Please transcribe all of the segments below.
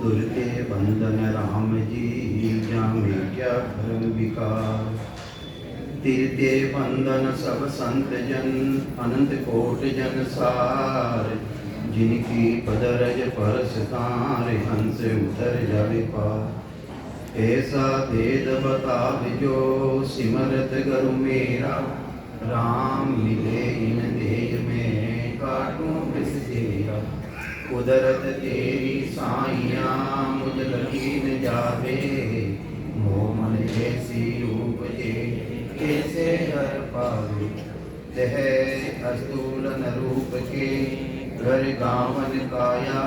तुरते बंधन राम जी जामे क्या धर्म विकार। तिरते बंधन सब संत जन अनंत कोट जन सार। जिनकी पदरज परस तार हंस उतर जावे पार। ऐसा भेद बताव जो सिमरत गरु मेरा। राम मिले इन देह में काटूं विष तेरा। कुदरत तेरी साइया मुझ लगी न जावे। मोह मन ऐसी उपजे कैसे हर पावे। तह अस्तूलन रूप के घर गावन काया।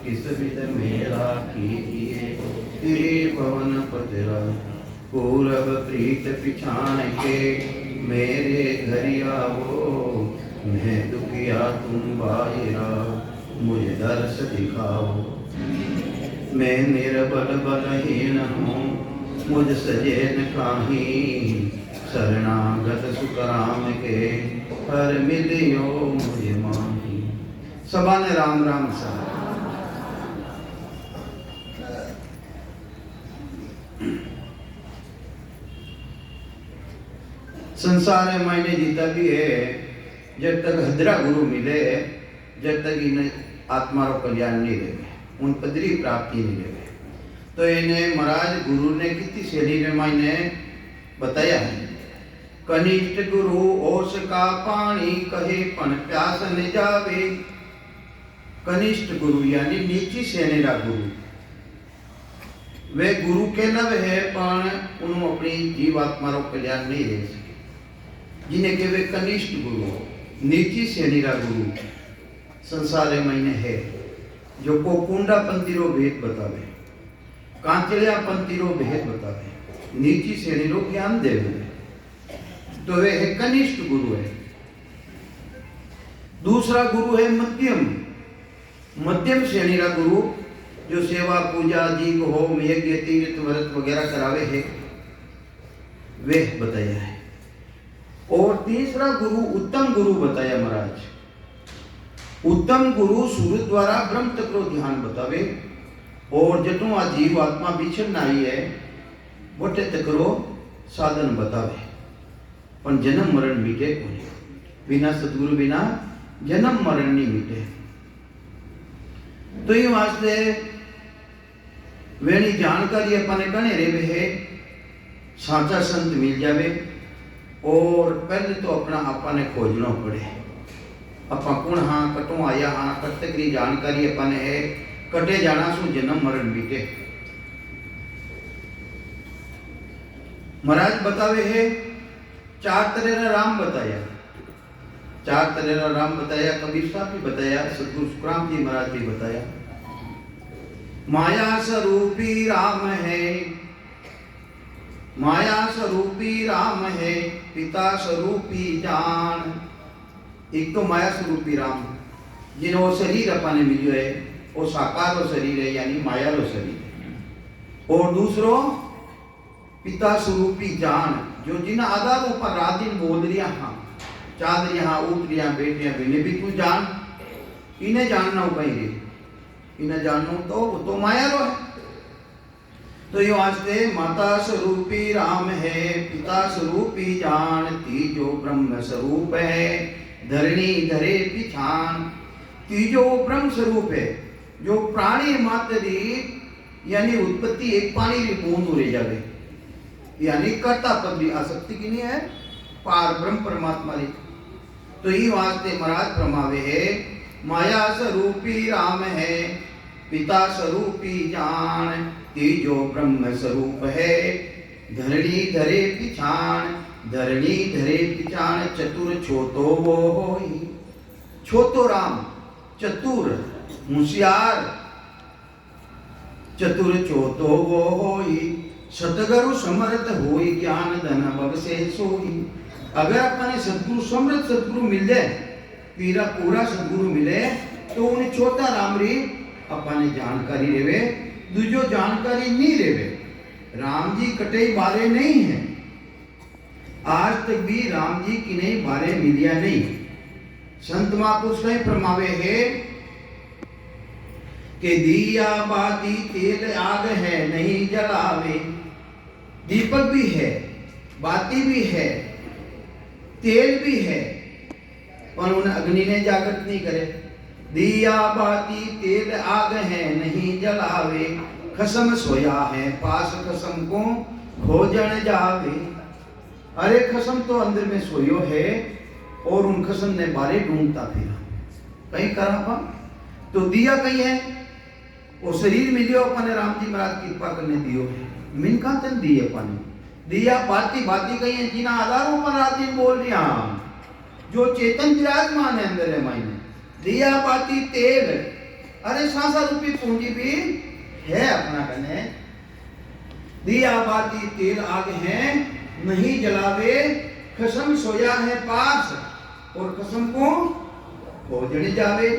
किस विध मेरा कीजिए तेरे भवन पतरा। पूरब प्रीत पिछाण के मेरे घर आवो। मैं दुखिया तुम बायरा मुझे दर्श दिखाओ। मैं निर्बल बलहीन हूँ मुझ सजे न काही। शरणागत सुखराम के हर मिलियो मुझे माही। सबा ने राम राम सा। संसार में मायने जीता भी है जब तक हजरा गुरु मिले जब तक इन आत्मा रो कल्याण नहीं देवे उन पदरी प्राप्ति नहीं देवे। तो इन्हें महाराज गुरु ने कितनी शैली में मायने बताया है। कनिष्ठ गुरु ओस का पानी कहे पन प्यास न जावे। कनिष्ठ गुरु यानी नीची श्रेणी का गुरु वे गुरु के लव है पर उन्होंने अपनी जीवात्मा रो कल्याण नहीं दे सके। जिन्हें के वे कनिष्ठ गुरु नीची श्रेणी का गुरु संसार में है जो को कुंडा पंथी रो भेद बतावे। कांचलिया पंथी रो भेद बतावे। नीची श्रेणी रो ज्ञान देवे तो वे है कनिष्ठ गुरु है। दूसरा गुरु है मध्यम श्रेणी का गुरु जो सेवा पूजा दीप होम यज्ञ तीर्थ व्रत वगैरह करावे है वे बताया है। और तीसरा गुरु उत्तम गुरु बताया महाराज। उत्तम गुरु सूर्य द्वारा ब्रह्म तक रो ध्यान बतावे और जटों आ जीव आत्मा बिछड़ नाई है वटे तक रो साधन बतावे। पर जन्म मरण मिटे कोई बिना सतगुरु बिना जन्म मरण नहीं मिटे। तो ये वास्ते वेणी जानकारी अपने कने रेवे है साचा संत मिल जावे। और पहले तो अपना अपने खोजना पड़े अपा कौन हाँ कटों आया हाँ कट तक की जानकारी अपने है कटे जाना सु जन्म मरण बीते। महाराज बतावे है चार तरह का राम बताया। चार तरह का राम बताया कबीर साहब भी बताया सतगुरु सुखराम जी महाराज भी बताया। माया स्वरूपी राम है माया स्वरूपी राम है पिता स्वरूपी जान। एक तो माया स्वरूपी राम जिन्हों शरीर अपने मिलो है वो साकार रो शरीर है यानी माया रो शरीर है। और दूसरो पिता स्वरूपी जान जो जिन आधारों पर रात दिन बोल रिया हाँ चाद रिया उठ रिया बैठ रिया बिने भी तू जान इन्हें जानना हो कहीं रे इन्हें जानना तो माया रो है। तो ये वास्ते माता स्वरूपी राम है पिता स्वरूपी जान। तीजो ब्रह्म स्वरूप है धरणी धरे पिछान। तीजो ब्रह्म स्वरूप है जो प्राणी मात्र यानी उत्पत्ति एक पानी की बूंद उड़े जावे यानी कर्ता पद भी आसक्ति की नहीं है पार ब्रह्म परमात्मा री। तो ये वास्ते महाराज प्रमावे है माया स्वरूपी राम है पिता स्वरूपी जान। तीजो ब्रह्म स्वरूप है धरणी धरे पिछान। धरणी धरे पिछान चतुर छोतो वो होई। छोतो राम चतुर होशियार चतुर छोतो वो होई। सतगुरु समर्थ होई ज्ञान धन बगसे सोई। अगर अपने सतगुरु समर्थ सतगुरु मिल जाए पीरा पूरा सतगुरु मिले तो उन्हें छोटा राम री अपने जानकारी रेवे दूजो जानकारी नहीं रेवे। राम जी कटे बारे नहीं है आज तक भी राम जी की नहीं बारे मिलिया नहीं। संत महापुरुष कहीं फरमावे है कि दिया बाती तेल आग है नहीं जलावे। दीपक भी है, बाती भी है, तेल भी है, पर उन अग्नि ने जागृत नहीं करे। दिया बाती तेल आग है नहीं जलावे, खसम सोया है पास खसम को खोजन जावे। अरे खसम तो अंदर में सोयो है और उन खसम ने बारे ढूंढता फिरा कहीं करा। तो दिया कहीं है, वो शरीर मिलियो अपने राम जी महाराज कृपा करने दियो है। मिनका तन दिए अपने दिया बाती बाती कहीं है, जिना आधारों पर रात दिन बोल रही जो चेतन विराजमान है अंदर है मायने। दिया बाती तेल, अरे सांसा रूपी पूंजी भी है अपना कने। दिया बाती तेल आग है नहीं जलावे, खसम सोया है पास और खसम को खोजने जावे।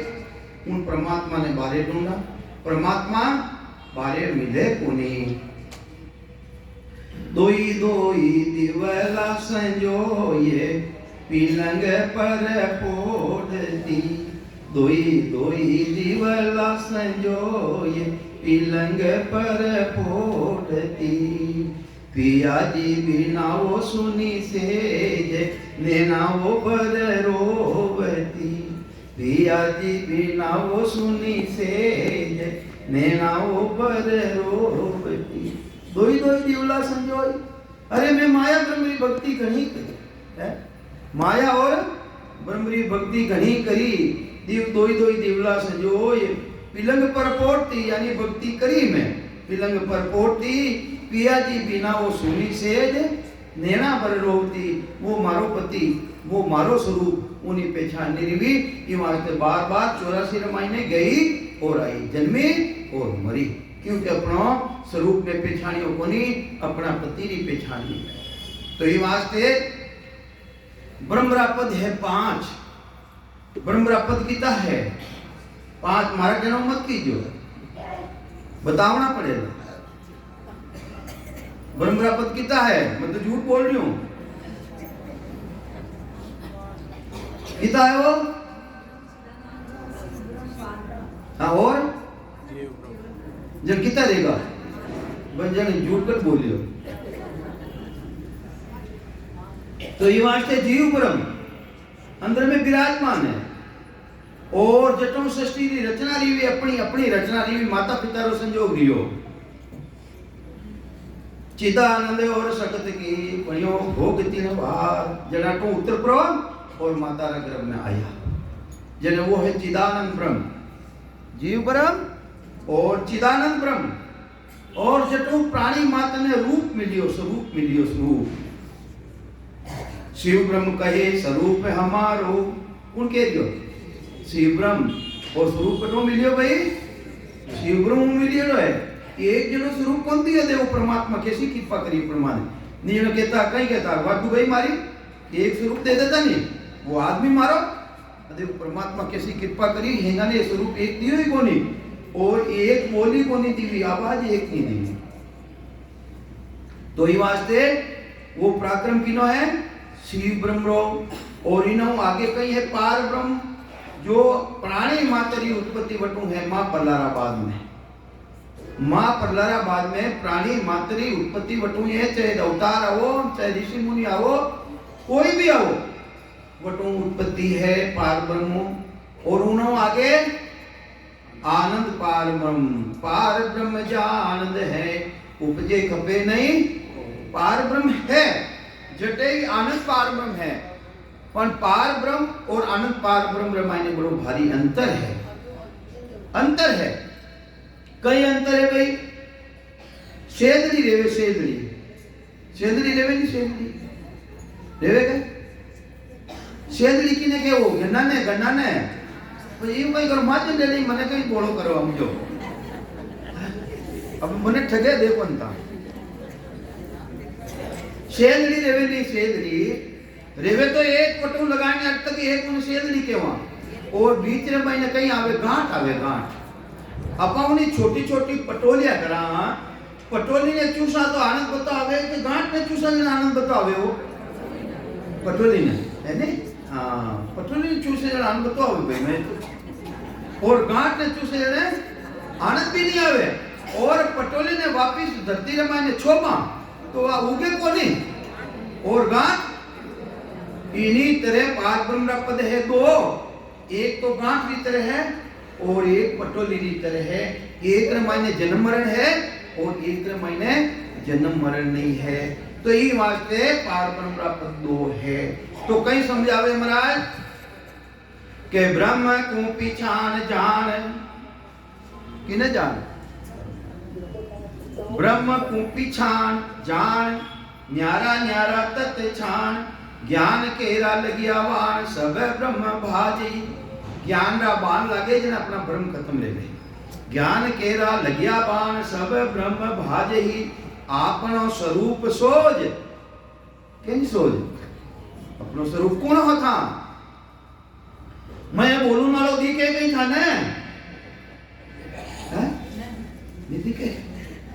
उन परमात्मा ने बारे ढूंढा, परमात्मा बारे मिले कोनी। दोई दोई दिवला संजोये पिलंग पर पोड़ती। दोई दोई दिवला संजोये पिलंग पर पोड़ती। पिया जी बिना वो सुनी सेज नैना वो पर रोवती। पिया जी बिना वो सुनी सेज नैना वो पर रोवती। दोई दोई दिवला संजोय, अरे मैं माया ब्रह्मरी भक्ति घनी करी है, माया और ब्रह्मरी भक्ति घनी करी। दिव दोई दोई दिवला संजोय पिलंग पर पोड़ती, यानी भक्ति करी मैं पिलंग पर पोड़ती। पिया जी बिना वो सुनी सेज नैना पर रोवती। वो मारो पति, वो मारो स्वरूप उन्हीं पहचान निर्वी। ये वास्ते बार बार 84 महीने गई और आई, जन्मी और मरी, क्योंकि अपना स्वरूप में पहचानियों को नहीं, अपना पति नहीं पहचानी। तो ये वास्ते ब्रह्मरापद है 5, ब्रह्मरापद गीता है 5। मारा जन्म मत कीजिए, बतावना पड़ेगा। ब्रह्मरापद गीता है, मैं तो झूठ बोल रही हूं। गीता है वो, हाँ, और जब गीता देगा बंजन झूठ कर बोलियो। तो ये वास्ते जीव ब्रह्म अंदर में विराजमान है और जटों सृष्टि की रचना रीवी अपनी अपनी रचना रीवी माता पिता रो संजोग रियो। चिदानंद और सकत की पणियो भोग तीन बार जना तो उत्तर प्रो और माता रे गर्भ में आया, जने वो है चिदानंद ब्रह्म, जीव ब्रह्म और चिदानंद ब्रह्म। और जटो प्राणी माता ने रूप मिलियो, स्वरूप मिलियो, स्वरूप। शिव ब्रह्म कहे स्वरूप हमारो, उनके दियो शिव ब्रह्म और स्वरूप कटो मिलियो भाई, शिव ब्रह्म मिलियो है। एक जनो स्वरूप कौन दिया देव परमात्मा कैसी कृपा करी प्रमाण नहीं कहता, कहीं कहता वादू गई मारी, एक स्वरूप दे देता नहीं, वो आदमी मारो। देव परमात्मा कैसी कृपा करी, हेंगा ने स्वरूप एक दियो ही कोनी और एक बोली कोनी दी, आवाज एक नहीं दी। तो ये वास्ते वो पराक्रम किनो है, शिव ब्रह्म। और इनो आगे कहीं है पार ब्रह्म, जो प्राणी मातरी उत्पत्ति वटू है मां पल्लाराबाद में। मां पल्लाराबाद में प्राणी मातरी उत्पत्ति वटू है, चाहे अवतार आओ, चाहे ऋषि मुनि आओ, कोई भी आओ, वटू उत्पत्ति है पार ब्रह्म। और उन्हों आगे आनंद पार ब्रह्म, पार ब्रह्म जा आनंद है, उपजे खपे नहीं, पार ब्रह्म है, जटे आनंद पार ब्रह्म है। पर पार ब्रह्म और आनंद पार ब्रह्म मायने बड़ो भारी अंतर है, अंतर है। कई अंतर है भाई, सेदड़ी रेवे, सेदड़ी सेदड़ी रेवे नहीं, सेदड़ी रेवे क्या, सेदड़ी किने के वो गन्ना ने तो ये भाई कर माच ले ली, मने कहीं बोलो करो हम जो अब मने ठगे देखो अंता। सेदड़ी रेवे नहीं, सेदड़ी रेवे तो एक पटू लगाने अब तक एक उन सेदड़ी के वहां, और बीच में भाई कहीं आवे गांठ, आवे गांठ। अपनी छोटी छोटी पटोलिया करा, पटोली ने चूसा तो आनंद बतावे कि गांठ ने चूसा ने आनंद बतावे, वो पटोली ने है नहीं, हाँ पटोली ने चूसे ने आनंद बतावे भाई मैं, और गांठ ने चूसे ने आनंद भी नहीं आवे। और पटोले ने वापिस धरती रमा ने छोमा तो आ उगे को नहीं। और गांठ इन्हीं तरह पार ब्रह्म पद है दो, एक तो गांठ की तरह है और एक पटोली की तरह है। एक मायने जन्म मरण है और एक मायने जन्म मरण नहीं है। तो ये वास्ते पार ब्रह्म पद दो है। तो कहीं समझावे महाराज के ब्रह्म को पिछान जान किने जान, ब्रह्म को पिछान जान न्यारा न्यारा तत् छान ज्ञान केरा लगिया वाण सब ब्रह्म भाजी। ज्ञान रा बाण लागे जने अपना ब्रह्म खत्म ले ले। ज्ञान केरा लगिया बाण सब ब्रह्म भाजही आपनो स्वरूप सोज। केनी सोज? अपनो स्वरूप कौन होता? मैं बोलूं वालों दिखे कहीं था ने नहीं दिखे।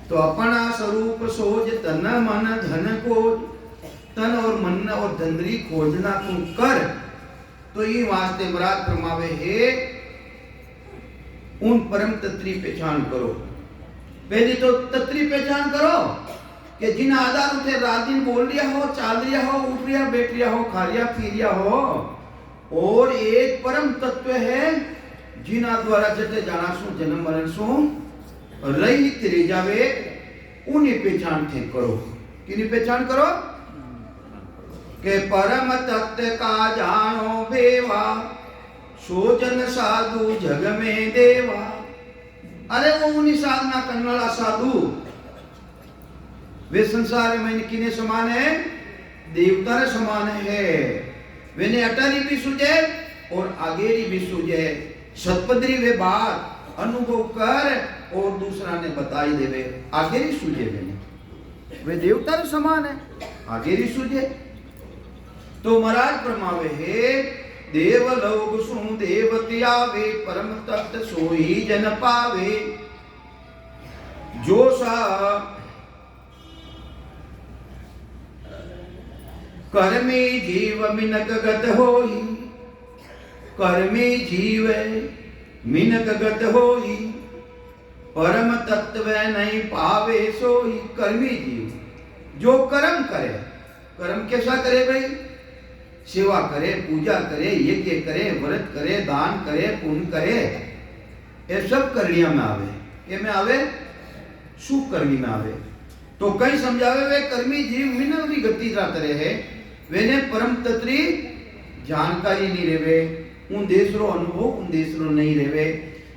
तो अपना स्वरूप सोज तन मन धन को, तन और मन और धनरी खोजना तू कर। तो ये वास्ते मराद फरमावे है उन परम तत्री पहचान करो। पहले तो तत्री पहचान करो कि जिन आधार उठे रात दिन बोल रिया हो, चाल रिया हो, उठ रिया, बैठ रिया हो, खा रिया, पी रिया हो। और एक परम तत्व है जिना द्वारा जटे जाना सु जन्म मरण सु रही तेरे जावे, उन्हें पहचान थे करो। किन्हीं पहचान करो के परम तत्व का जानो बेवा सो जन साधु जग में देवा। अरे वो उन्हीं साधना करने वाला साधु वे संसार में किने समान है? देवता समान है। वे ने अटारी भी सुझे और आगेरी भी सुझे। सतपदरी वे बात अनुभव कर और दूसरा ने बताई देवे आगेरी सुझे। वे देवता समान है, आगेरी सुझे। तो महाराज फरमावे है देवलोक सु देवती आवे परम तत्व सोई जन पावे। जो सा कर्मी जीव मिनक गत होई, कर्मी जीव मिनक गत होई परम तत्व नहीं पावे सोई। कर्मी जीव जो कर्म करे, कर्म कैसा करे भाई? सेवा करे, पूजा करे, यज्ञ करे, व्रत करे, दान करे, पुण्य करे, ये सब करनिया में आवे। ये में आवे शुभ करनी में आवे। तो कहीं समझावे वे कर्मी जीव मिनवी गति रात रहे, वेने परम तत्री जानकारी नहीं रेवे, उन देशरो अनुभव उन देशरो नहीं रेवे।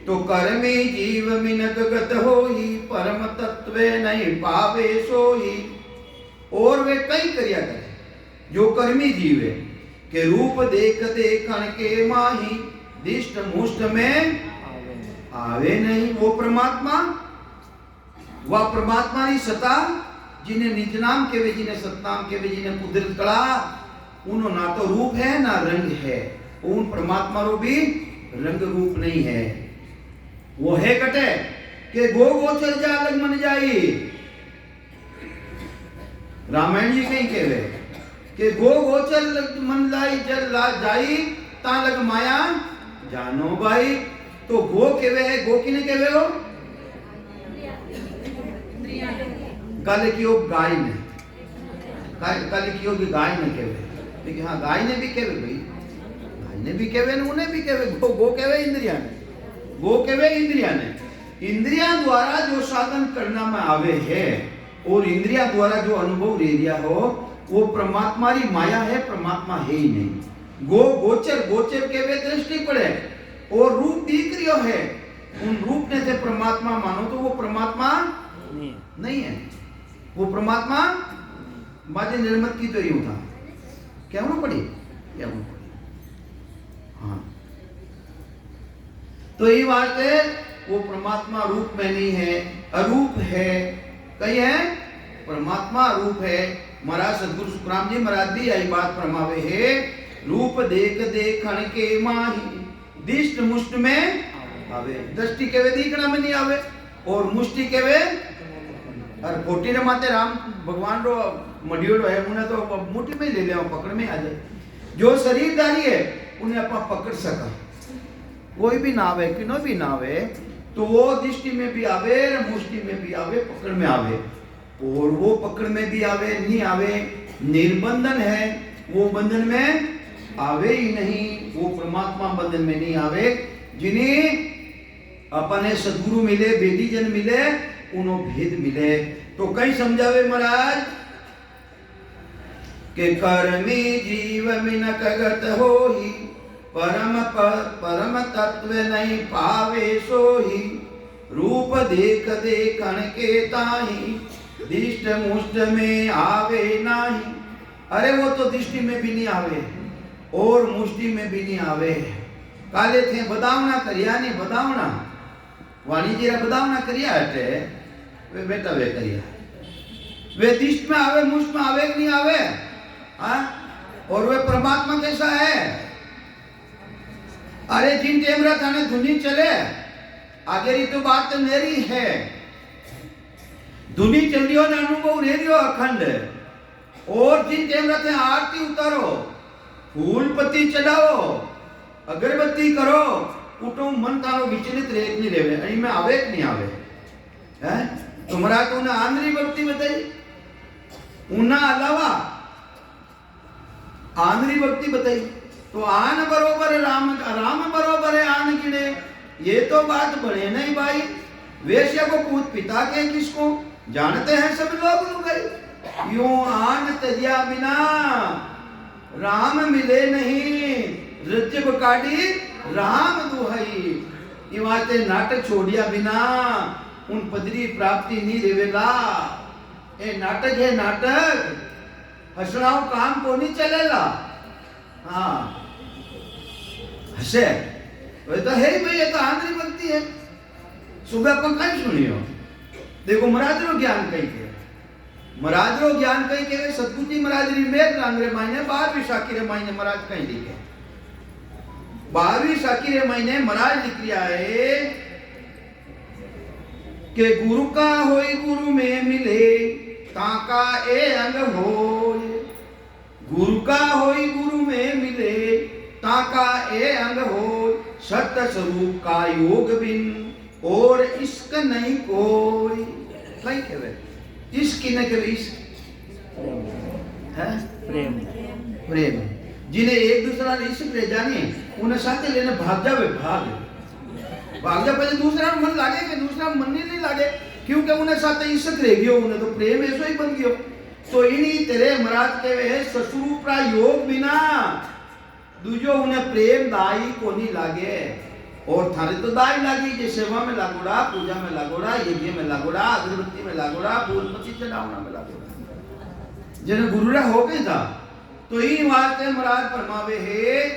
तो कर्मी जीव मिनक गत होई परम तत्व नहीं पावे सोई। और वे कई करिया करे जो कर्मी जीव है के रूप देख देखन के माही दिष्ट मुष्ट में आवे नहीं। वो परमात्मा, वह परमात्मा की सत्ता जिन्हें निज नाम के वे, जिन्हें सतनाम के वे, जिन्हें कुदरत कला, उन्हों ना तो रूप है ना रंग है। उन परमात्मा रो भी रंग रूप नहीं है। वो है कटे के गो गोचर जा लग मन जाई। रामायण जी कहीं कहवे के गो गोचर लग मन लाई जल ला जाई ता लग माया जानो भाई। तो गो केवे है, गो किने केवे हो? काले की हो गाय ने, काले की होगी गाय ने केवे। लेकिन हाँ गाय ने भी केवे भाई, गाय ने भी केवे ने, उन्हें भी केवे। गो गो केवे इंद्रिया ने, गो केवे इंद्रिया ने। इंद्रिया द्वारा जो साधन करना में आवे है और इंद्रिया द्वारा जो अनुभव ले लिया हो वो परमात्मा की माया है, परमात्मा है ही नहीं। गो गोचर, गोचर के वे दृष्टि पड़े और रूप दिख रियो है, उन रूप ने से परमात्मा मानो तो वो परमात्मा नहीं है। वो परमात्मा माजे निर्मत की तो यूं था क्या होना पड़ी, क्या होना पड़ी। हाँ तो ये बात है, वो परमात्मा रूप में नहीं है, अरूप है। कहीं है परमात्मा रूप है। महाराज सदगुरु सुखराम जी महाराज भी यही बात फरमावे है, रूप देख देखन के माही दिष्ट मुष्ट में आवे। दृष्टि के वे दिखना में नहीं आवे और मुष्टि के वे और फोटी ने माते राम भगवान रो मडियोड़ो है, उन्हें तो मुट्ठी में ले ले पकड़ में आ जाए। जो शरीरधारी है उन्हें अपना पकड़ सका, कोई भी नावे किनो भी नावे तो वो दृष्टि में भी आवे, मुष्टि में भी आवे, पकड़ में आवे। और वो पकड़ में भी आवे नहीं आवे, निर्बंधन है, वो बंधन में आवे ही नहीं, वो परमात्मा बंधन में नहीं आवे। जिन्हें अपने सदगुरु मिले, वेदी जन मिले, उन्हों भेद मिले। तो कहीं समझावे महाराज के कर्मी जीव मिनक गत होई, परम तत्व नहीं पावे सोही, रूप देख देखण के ताही, दिष्ट मुष्ट में आवे नाही। अरे वो तो दृष्टि में भी नहीं आवे और मुष्टि में भी नहीं आवे। काले थे बदावना करिया नहीं, बदावना वाणिज्य बदावना करिया हटे वे बेटा वे करिया, वे दिष्ट में आवे, मुष्ट में आवे कि नहीं आवे? हाँ? और वे परमात्मा कैसा है? अरे जिन टेमरा थाने धुनी चले, आगे तो बात तो मेरी है, धुनी चल रही हो ना, अनुभव रह रही हो अखंड। और जिन टेमरा थे आरती उतारो, फूल पत्ती चढ़ाओ, अगरबत्ती करो, उठो मन तारो विचलित रेत नहीं रेवे, अही में आवे कि नहीं आवे? है तुम्हारा तो उन्हें आंध्री भक्ति बताई, उन्हें अलावा आंध्री भक्ति बताई। तो आन बरोबर राम, राम बरोबर है आन गिने, ये तो बात बने नहीं भाई। वेश्या को पूत पिता के किसको जानते हैं सब लोग गए। यूं आन तजिया बिना राम मिले नहीं, रज्जब काटी राम दुहाई। ये वास्ते नाटक छोड़िया बिना उन पदरी प्राप्ति नहीं रेवेला। ए नाटक है नाटक, हसनाओ काम को नहीं चलेगा। हाँ हसे वे तो है ही भाई, ये तो आंध्री भक्ति है। सुबह अपन कहीं सुनियो, देखो महाराजरो ज्ञान कही के, महाराजरो ज्ञान कही के सतगुरु महाराजरी मेघ रांगरे महीने 12वीं साकी रे महीने महाराज कहीं लिखे, 12वीं साकी रे महीने महाराज लिख लिया है कि गुरु का होई गुरु में मिले, ताका ए अंग होय। गुरु का होई गुरु में मिले, ताका ए अंग होय। सत्य स्वरूप का योग बिन और इश्क नहीं कोई। कहीं कहवे इश्क न कहवे, इश्क है प्रेम, प्रेम। जिन्हें एक दूसरा इश्क ले जाने, उन्हें साथ लेने भाग जावे, भाग जा पहले दूसरा मन लागे कि दूसरा मन नहीं लागे, क्योंकि उन्हें साथ इश्क रह गयो, उन्हें तो प्रेम ऐसो ही बन गयो। तो इन्हीं तेरे महाराज कहवे ससुरूपरा योग बिना दूजो उन्हें प्रेम दाई को नहीं लागे। और थारे तो दाई लागी, जे सेवा में लागोड़ा, पूजा में लागोड़ा, यज्ञ में लागोड़ा, अगरबत्ती में लागोड़ा, फूल पत्ती चढ़ावना में लागोड़ा, जिन्हें गुरुरा हो गई था। तो ही वास्ते महाराज फरमावे है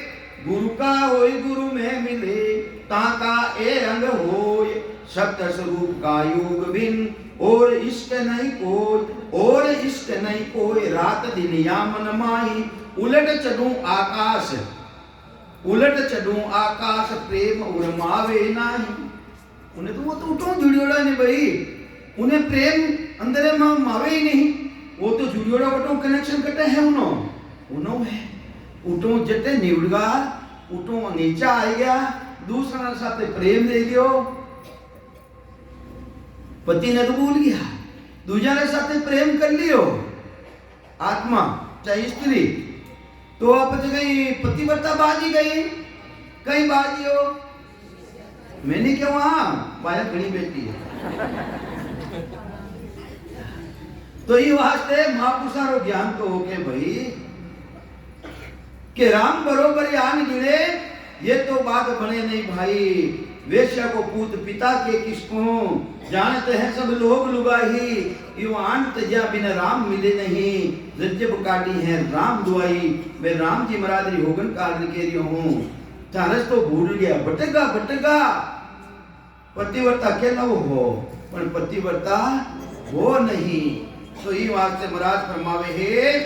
गुरु का होय गुरु में मिले, ताका ए अंग होय। सत्य स्वरूप का योग बिन और इष्ट नहीं कोई, और इष्ट नहीं कोई। रात दिन यामन माही, उलट चढ़ूं आकाश, उलट चढ़ूं आकाश, प्रेम उर्मावे नाही। उन्हें तो वो तो उठो जुड़ियोड़ा नहीं भाई, उन्हें प्रेम अंदर में मावे ही नहीं। वो तो जुड़ियोड़ा बटो कनेक्शन कटे है उन्हों है। उठो जटे निवड़गा, उठो नीचा आ गया, दूसरा साथ प्रेम दे दियो। पति ने तो भूल गया, दूसरे ने साथ प्रेम कर लियो, आत्मा चाहे स्त्री। तो आप गई पतिव्रता बाजी गई, कहीं बाजी हो, मैंने क्या वहां बाया घड़ी बेटी है। तो ये वास्ते महापुरुषारो ज्ञान तो हो गए भाई कि राम बरोबर यान गिरे, ये तो बात बने नहीं भाई। वेश्या को पूत पिता के किसको जानते हैं सब लोग लुगाही। युवान तजा बिन राम मिले नहीं, रज्जब काटी है राम दुआई। मैं राम जी मरादरी होगन कार्य के रही हूँ, चारस तो भूल गया, भटका भटका। पतिव्रता अकेला वो हो, पर पतिव्रता वो नहीं। तो ये वास्ते महाराज फरमावे है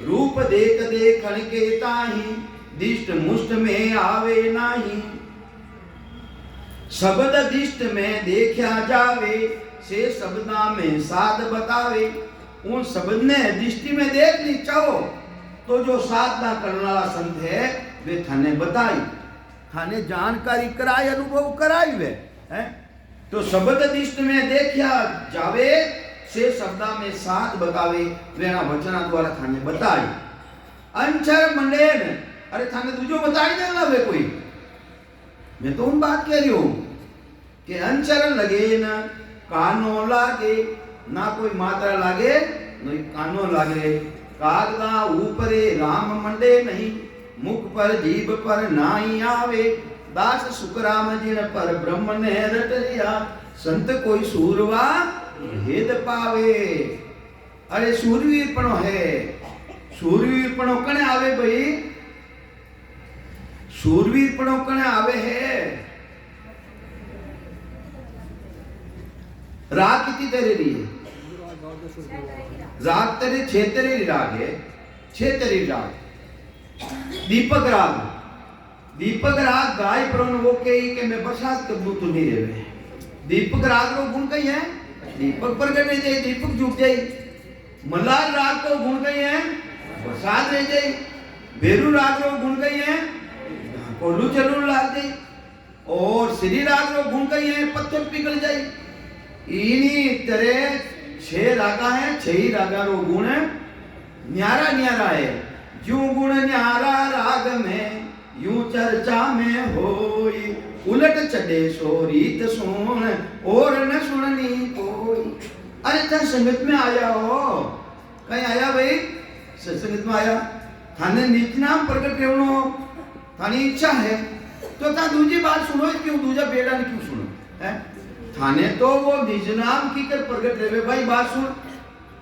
रूप देख देखण के ताही, दिष्ट मुष्ट में आवे नाही। शब्द दिष्ट में देखा जावे, से शब्दा में साध बतावे। उन शब्द ने दृष्टि में देख ली चाहो तो जो साधना करने वाला संत है वे थाने बताई, थाने जानकारी कराई, अनुभव कराई वे है। तो शब्द दिष्ट में देखिया जावे से शब्दा में साथ बतावे वेना वचना द्वारा थाने बताई अंचर मंडेन अरे थाने दूजो बताई देना वे कोई मैं तो उन बात कह रही हूं कि अंचर लगे ना कानो लागे ना कोई मात्रा लागे नहीं कानो लागे कागदा ऊपरे राम मंडे नहीं मुख पर जीभ पर नाई आवे दास सुखराम जिन पर ब्रह्म ने रट लिया संत कोई सूरवा भेद पावे अरे सूरवीरपणो है सूरवीरपणो कने आवे भाई सूरवीरपणो कने आवे है राग कितनी तेरे है राग तेरे छेतरी राग है छेतरी राग दीपक राग गाय प्रण वो के मैं बरसात कबू तो नहीं रहे दीपक राग रो गुण कई है दीपक प्रगट रह जाए दीपक झुक जाए मल्हार राग को गुण कई है बरसात रह जाए बेरू राग रो गुण कई है कोलू चलू लाग जाए और श्री राग रो गुण कई है पत्थर पिघल जाए इन्हीं तरह छह रागा है छह ही रागा रो गुण न्यारा न्यारा है जो गुण न्यारा राग में यूं चर्चा में होई उलट चढ़े सो रीत सुन और न सुननी कोई अरे ता संगत में आया हो कहीं आया भाई संगत में आया थाने निज नाम प्रकट करनो थानी इच्छा है तो ता दूसरी बात सुनो क्यों दूसरा बेड़ा क्यों सुनो है थाने तो वो निज नाम की कर प्रकट रहे भाई बात सुन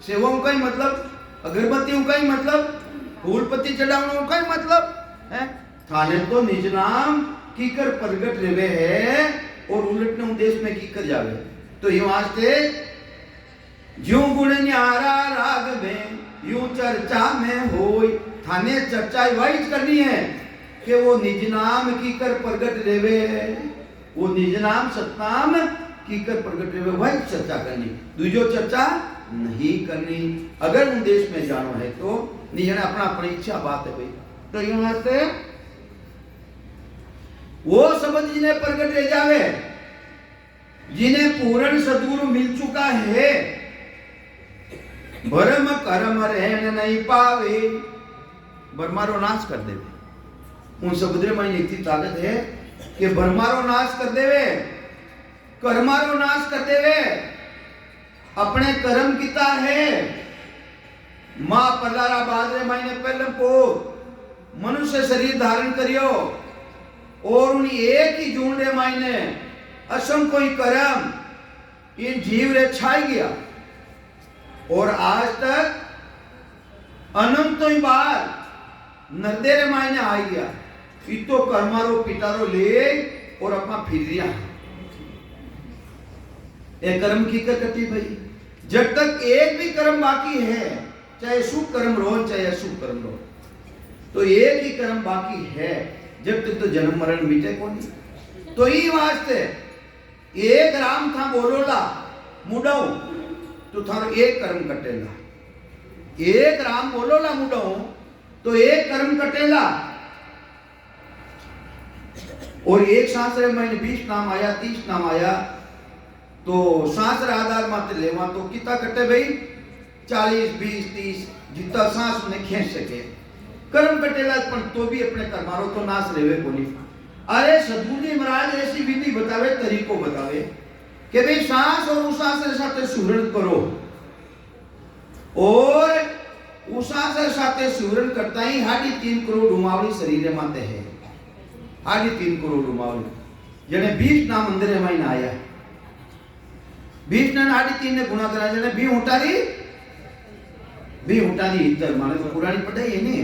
सेवाओं का ही मतलब अगरबत्तियों का ही मतलब फूल पत्ती चढ़ाने का ही मतलब है थाने तो निज नाम की कर प्रगट रहे है और उलटने उद्देश्य में की कर जावे तो ये वास्ते ज्यों गुण न्यारा राग में यूं चर्चा में होई थाने चर्चा वाइज करनी है कि वो निज नाम की कर प्रगट रहे वो निज नाम सतनाम की कर प्रगट रहे वही चर्चा करनी दूजो चर्चा नहीं करनी अगर उद्देश्य में जानो है तो निजने अपना अपनी इच्छा बात है भाई तो ये वास्ते वो शब्द जिन्हें प्रकट रह जावे जिन्हें पूर्ण सद्गुरु मिल चुका है भरम कर्म रहन नहीं पावे बरमारो नाश कर देवे उन शब्द में इतनी ताकत है कि बरमारो नाश कर देवे कर्मारो नाश कर देवे अपने कर्म किता है मां पल्लारा बादरे महीने पहले को मनुष्य शरीर धारण करियो और उन एक ही जूंडे मायने असंख्य ही कर्म इन जीव रे छाई गया और आज तक अनंत ही बार नरदेरे मायने आ गया इतो कर्मारो पिटारो ले और अपना फिर रिया ये कर्म की कटी भाई जब तक एक भी कर्म बाकी है चाहे शुभ कर्म रो चाहे अशुभ कर्म रो तो एक ही कर्म बाकी है जब तक तो जन्म मरण मिटे को नहीं तो ही वास्ते एक राम था बोलोला मुडाऊ तो थारो एक कर्म कटेला एक राम बोलोला मुडाऊ तो एक कर्म कटेला और एक शास्त्र में 20 नाम आया 30 नाम आया तो शास्त्र आधार मात्र लेवा तो कितना कटे भाई 40 20 30 जितना सांस उन्हें खींच सके कर्म कटेला पर तो भी अपने कर्मारो तो नाश रेवे कोनी अरे सद्गुरु जी महाराज ऐसी विधि बतावे तरीको बतावे कि भाई सांस और उसास के साथ सुवर्ण करो और उसास के साथ सुवर्ण करता ही 3.5 करोड़ उमावली शरीर माते है 3.5 करोड़ उमावली जने 20 नाम अंदर में आया 20 ने 3.5 ने गुणा करा जने 20 उठारी इतर माने तो पुरानी पढ़ाई है नहीं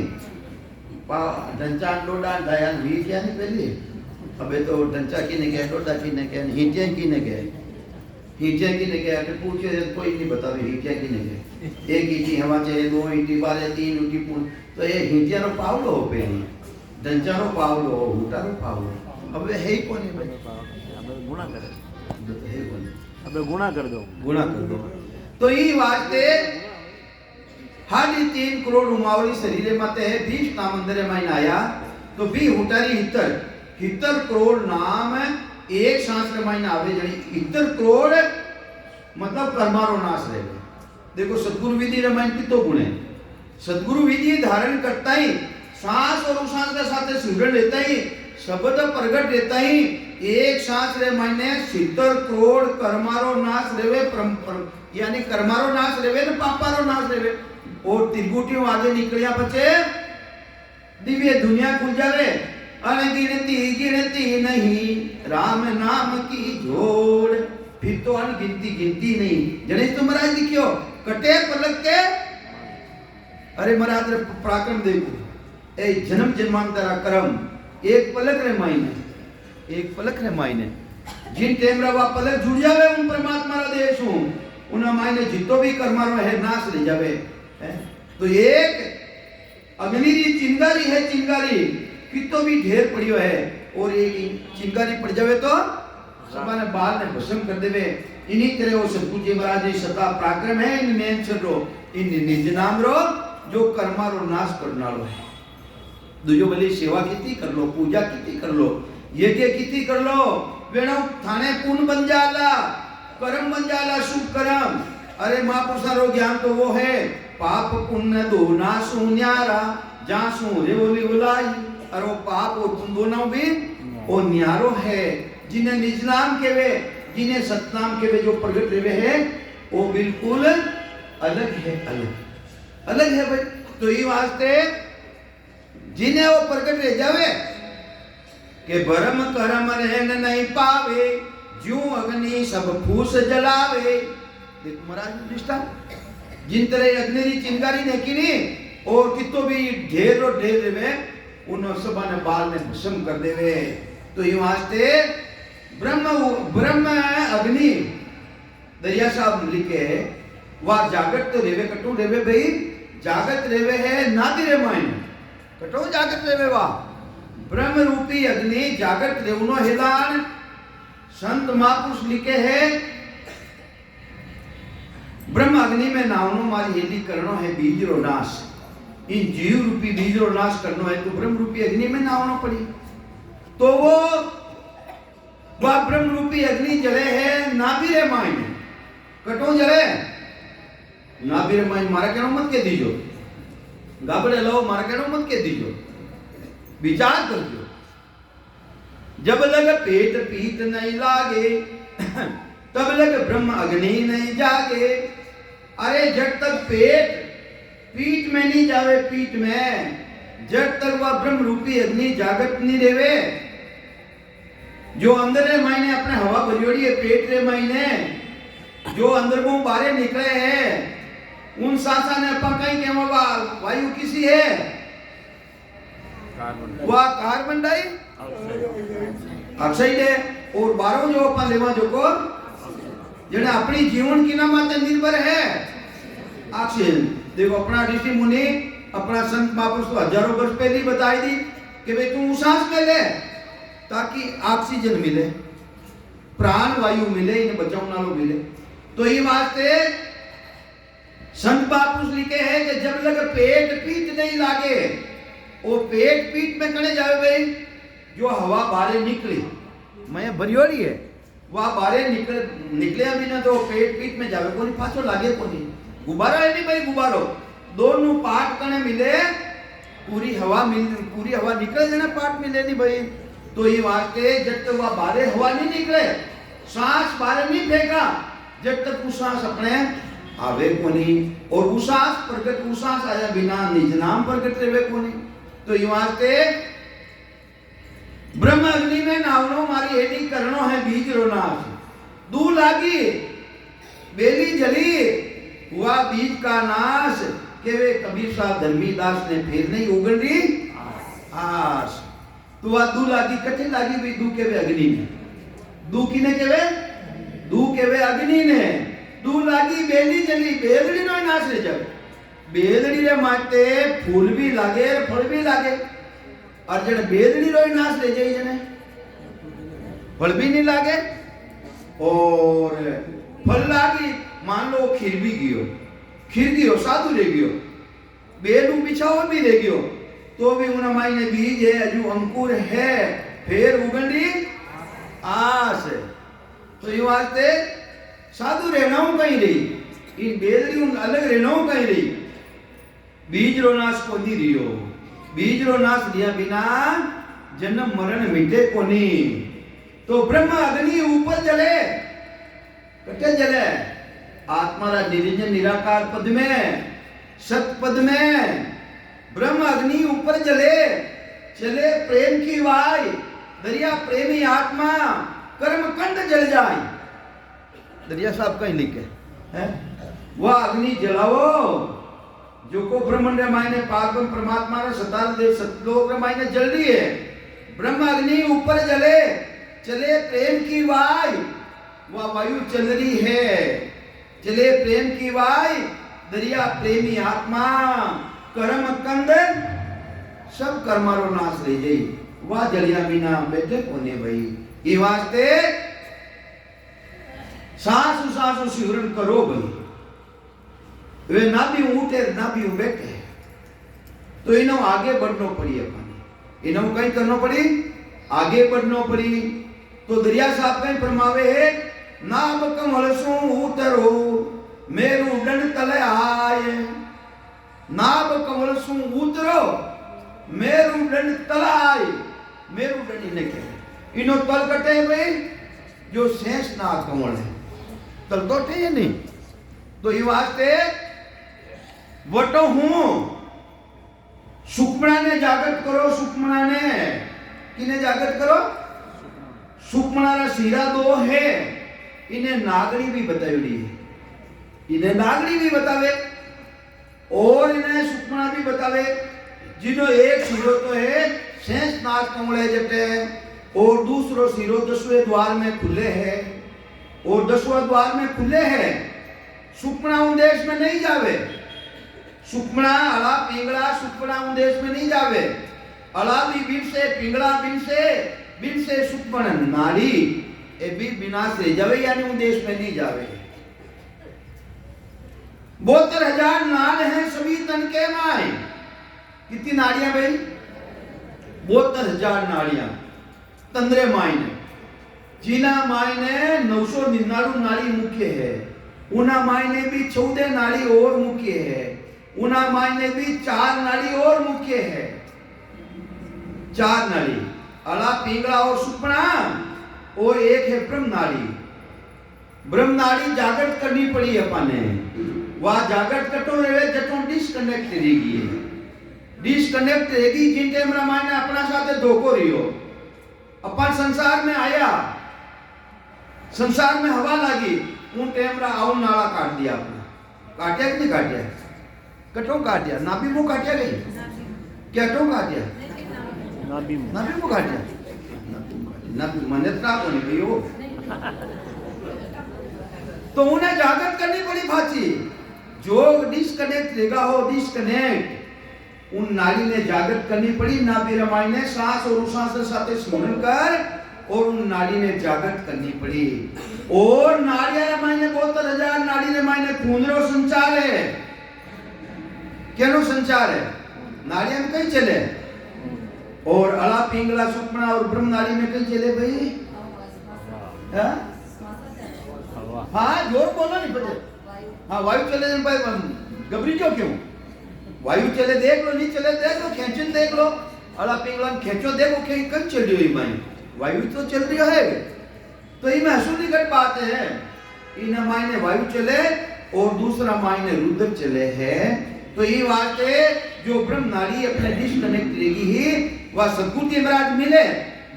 ढंचा डोडा दया भी क्या नहीं पहले अबे तो ढंचा की ने कह डोडा की ने कह हिटिया की ने के पूछे कोई नहीं बता रही हिटिया की ने कह एक ईटी हवा चाहिए 2 ईटी बारे 3 ईटी पूछ तो ये हिटिया रो पावलो हो पे ढंचा रो पावलो हुटा रो पावलो अबे है ही कोनी भाई अबे गुणा करे है कोनी अबे गुणा कर दो तो ये वास्ते 3.5 करोड़ उमावली शरीरे माते है 20 नाम अंदर में आया तो 20 हुटारी हितर करोड़ नाम एक सांस रे मायने आवे जणी 70 करोड़ मतलब कर्मारो नाश रहे। देखो सदगुरु विधि रे मायने कितो गुण है। सदगुरु विधि धारण करता ही सांस और उसांस के साथ सिमरन लेता ही शब्द प्रगट लेता ही एक सांस रे मायने 70 करोड़ कर्मारो नाश रेवे, यानी कर्मारो नाश रेवे ने पापारो नाश रेवे। और त्रिगुटियों आगे निकलिया बचे दिव्य दुनिया खुल जावे। अनगिनती नहीं राम नाम की जोड़, फिर तो अनगिनती गिनती नहीं। जने तो महाराज लिखियो कटे पलक के, अरे महाराज पराक्रम देखो ए जन्म जन्मांतरा कर्म एक पलक रे मायने, एक पलक रे मायने जिन टेम वा पलक जुड़ जावे उन परमात्मा रा देश हूं उन मायने जितो भी कर्मारो है नाश ले जावे। तो एक अग्नि री चिंगारी है, चिंगारी कितो भी ढेर पड़ियो है और एक चिंगारी पड़ जावे तो सबने बाल ने भस्म कर देवे। इन्हीं तरह वो सतगुरु जी महाराज जी सता पराक्रम है इन नेम छो इन निज नाम रो जो कर्मारो नाश करनारो है। दूजो भली सेवा किती कर लो, पूजा किती कर लो, यज्ञ किती कर लो, वेणो थाने पुण्य बन जाला, कर्म बन जाला, शुभ कर्म। अरे महापुरुषा रो ज्ञान तो वो है पाप पुण्य दो नासु न्यारा जासु रेवली उलाई। और वो पाप और पुण्य दोनों भी वो न्यारो है। जिन्हें निज नाम केवे, जिन्हें सतनाम केवे जो प्रगट रेवे है वो बिल्कुल अलग है, अलग अलग है भाई। तो ये वास्ते जिन्हें वो प्रगट रह जावे के भरम करम रहन नहीं पावे, ज्यों अग्नि सब फूस जलावे। देखो महाराज निष्ठा जिन तरह अग्नि री चिंगारी ने की नहीं और कितो भी ढेर रो ढेर देवे उन सबा ने बाल ने भस्म कर देवे। तो ये वास्ते ब्रह्म अग्नि दरिया साहब लिखे वह जागत तो रेवे कटू रेवे भाई, जागत रेवे है नादी रे मायने कटो जागत रेवे वाह ब्रह्म रूपी अग्नि जागत रेवनो हिलान। संत महापुरुष लिखे है ब्रह्म अग्नि में नावनो मारी हेली करनो है बीज रो नाश। इन जीव रूपी बीज रो नाश करनो है तो ब्रह्म रूपी अग्नि में नावनो पड़ी। तो वो वह ब्रह्म रूपी अग्नि जले है नाभि रे मायने कटो जले नाभि रे मायने मारा कहनो मत के दीजो, गाबड़े लो मारा कहनो मत के दीजो, विचार कर दो। जब लग पेट पीत नहीं लागे तब लग ब्रह्म अग्नि नहीं जागे। अरे जब तक पेट पीठ में नहीं जावे, पीठ में जब तक वह ब्रह्म रूपी अग्नि जागत नहीं रेवे। जो अंदर रे मायने अपने हवा भरियोड़ी है पेट रे मायने जो अंदर को बाहर निकले हैं उन सांसा ने अपन कहीं के वायु किसी है वह कार्बन डाई ऑक्साइड है। और बारो जो अपन लेवा जो को जने अपनी जीवन की ना माते निर्भर है ऑक्सीजन। देखो अपना ऋषि मुनि अपना संत महापुरुष तो हजारों वर्ष पहले ही बताई दी कि भाई तू सांस में ले ताकि ऑक्सीजन मिले, प्राण वायु मिले, इन्हें बचाव ना लो मिले। तो ये वास्ते संत महापुरुष लिखे हैं कि जब लग पेट पीठ नहीं लागे वो पेट पीठ में कने जावे भाई जो हवा बाहर निकली मैं भरियोड़ी है वह बाहर निकले अभी ना तो पेट पीठ में जावे कोनी पाछो लागे कोनी। गुब्बारा है नहीं भाई, गुब्बारो दोनों पार्ट कने मिले पूरी हवा निकल जाना पार्ट मिले नहीं भाई। तो ये वास्ते जब तक वह बाहर हवा नहीं निकले सांस बाहर नहीं फेंका जब तक वो सांस अपने आवे कोनी और वो सांस प्रगट वो सांस आया बिना निज नाम प्रगट रेवे कोनी। तो ये वास्ते ब्रह्म अग्नि में नावनो मारी हेडी करनो है बीज रो नाश। दू लागी बेली जली हुआ बीज का नाश के वे कबीर साहब धर्मीदास ने फिर नहीं उगल रही आस। तो वह दू लागी कटे लागी भी दू के वे अग्नि में दू की ने के वे अग्नि ने दू लागी बेली जली बेलड़ी नो नाश ले जावे। बेलड़ी रे माते फूल भी लागे फल भी लागे और जने बेलड़ी रो नाश ले जाई जने फल भी नहीं लागे और फल लागी मान लो खीर गियो साधु ले गियो बेलू बिछाओ भी ले गियो तो भी उन माई ने बीज है अजू अंकुर है फिर उगंडी आस है। तो ये वास्ते साधु रहना कहीं रही, इन बेदरी अलग रहना कहीं रही। बीज रो नाश को नहीं रियो, बीज रो नाश दिया बिना जन्म मरण मिटे को नहीं। तो ब्रह्म अग्नि ऊपर जले, कटे जले, आत्मा रा निरंजन निराकार पद में, सत पद में ब्रह्म अग्नि ऊपर जले, चले प्रेम की वाय, दरिया प्रेमी आत्मा कर्म कंड जल जाए। दरिया साहब कहीं लिखे है, वह अग्नि जलाओ जो को ब्रह्मांड मायने पारब्रह्म परमात्मा ने सताल दे सतलोक मायने जल रही है। ब्रह्म अग्नि ऊपर जले, चले प्रेम की वाय, वह वायु चल रही है, चले प्रेम की वाय, दरिया प्रेमी आत्मा कर्म कंद सब कर्मारो नाश ले जाई। वह जलिया बिना बैठे कोने भाई। ये वास्ते सांस सांस सिमरन करो भाई। वे ना भी उठे ना भी बैठे, तो इनो आगे बढ़ना पड़ी अपने, इनो कहीं करना पड़ी, आगे बढ़ना पड़ी। तो दरिया साहब कहीं फरमावे है, नाम कमल सो उतरो मेरू डंड तले आए, नाम कमल सो उतरो मेरू डंड तले आए। मेरू डंड इन्हें कहे, इनो तल कटे भाई जो शेष ना कमल है, तल तो टे नहीं। तो ये वास्ते वटो हूं, सुखमणा ने जागृत करो, सुखमणा ने किने जागृत करो, सुखमणा रा सीरा दो है, इन्हें नागरी भी बताई है, इन्हें नागरी भी बतावे और इन्हें सुखमणा भी बतावे। जिनो एक सीरो तो है शेष नाग कमले जटे, और दूसरो सीरो 10वें द्वार में खुले है, और 10वां द्वार में खुले है। सुखमणा उन देश में नहीं जावे, सुखमणा अला पिंगला सुखमणा उन देश में नहीं जावे। अला भी बिन से पिंगला बिन से सुखमणा नारी ए भी विनाश रह जावे, यानी उन देश में नहीं जावे। 72,000 नाल हैं सभी तन के माए। कितनी नाड़ियां भाई? 72,000 नाड़ियां तंद्रे माई ने। जीना माई ने 999 नाड़ी मुख्य है, उना माई ने भी 14 नाड़ी और मुख्य है, उना माई ने भी 4 नाड़ी और मुख्य है। 4 नाड़ी अला पिंगला और सुखमणा, और एक है ब्रह्म नाड़ी। ब्रह्म नाड़ी जागृत करनी पड़ी अपने, वह जागृत कटो रहे जटों डिस्कनेक्ट रहेगी, डिस्कनेक्ट रहेगी। जिन टाइम रामायण अपना साथे धोखो रियो, अपन संसार में आया, संसार में हवा लगी, उन टाइम रा आउ नाला काट दिया अपना। काटिया कि नहीं काटिया? कटो काटिया, नाभि मुंह काटिया गई क्या? कटो काटिया, नाभि मुंह काटिया, नाभि मने ता को नहीं गई हो। तो उन्हें जागृत करनी पड़ी भाची। जो डिस्कनेक्ट रहेगा हो, डिस्कनेक्ट उन नाड़ी ने जागृत करनी पड़ी। नाभि रामायण ने सांस और उसास के साथ स्मरण कर, और उन नाड़ी ने जागृत करनी पड़ी। और नाड़िया रामायण ने 72,000 नाड़ी रामायण ने खूनरो संचार है। केनो संचार है? नाड़िया में कहीं चले, और अला पिंगला सुखमणा और ब्रह्म नाड़ी में कहीं चले भाई? हाँ जोर बोलो नहीं बजे। हाँ वायु चले भाई, घबरी क्यों? वायु चले देख लो, नहीं चले देख लो, खेचन देख लो, अला पिंगला खेचो देखो कहीं कब चल रही है वायु तो चल रही है। तो ये महसूस निकट बात है। इन मायने वायु चले और दूसरा मायने रुद्र चले है। तो ये बात है, जो ब्रह्म नाड़ी अपने डिस्कनेक्ट रहेगी ही, वह सदगुरु जी महाराज मिले,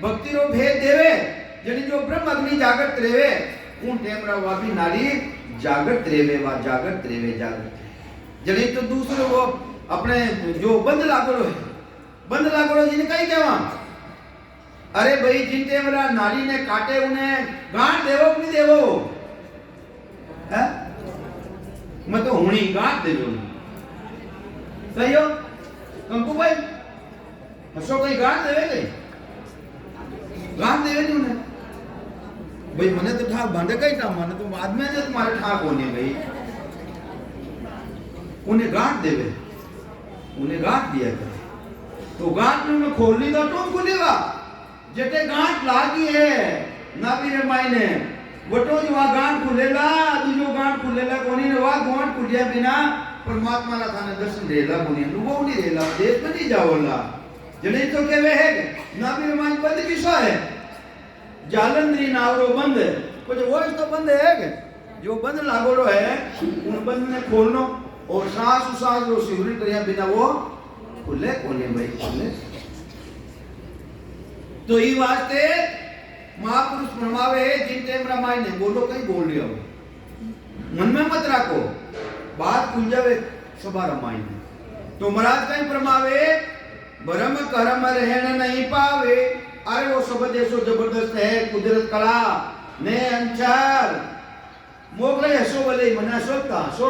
भक्ति रो भेद देवे, जनी जो ब्रह्म अग्नि जागृत रेवे, उन टेमरा वह भी नाड़ी जागृत रेवे, वह जागृत रेवे, जागृत। जनी तो दूसरे वो अपने जो बंद लागोड़ो है, बंद लागोड़ो जिन्हें कहीं कहवा, अरे भाई जिन टेमरा नाड़ी ने काटे उन्हें गांठ देवो कि नहीं देवो? है? मैं तो हुणी गांठ दे दो। सही हो कंकु भाई? हसो कहीं गांठ देवे गई? गांठ देवे नहीं उन्हें भाई। मने तो ठाक बांधे कहीं था, मने तो बाद में जब तुम्हारे ठाक होने भाई, उन्हें गांठ देवे, उन्हें गांठ दिया करे। तो गांठ में खोल ली तो टूट खुलेगा। जटे गांठ लागी है नाभि रे मायने वटो जो वा गांठ खुलेला दूजो गांठ खुलेला कोनी ने वा गांठ खुलिया बिना परमात्मा ना थाने दर्शन देला कोनी अनुभव नहीं देला देश में नहीं जावला जने तो केवे है नाभि रे मायने बंद किसो है जालंधरी नावरो बंद कुछ वो तो बंद है के जो बंद लागोड़ो है उन बंद ने खोलनो और सांस जो सिवरी करिया बिना वो खुले कोने भाई खुले तो ई वास्ते महापुरुष फरमावे जिन टाइम रामायण ने बोलो कहीं बोल लियो मन में मत रखो बात खुल जावे सभा रामायण तो महाराज कहीं फरमावे भरम करम रहन नहीं पावे अरे वो शब्द ऐसो जबरदस्त है कुदरत कला ने अंचार मोगले हसो वाले मना सोच का सो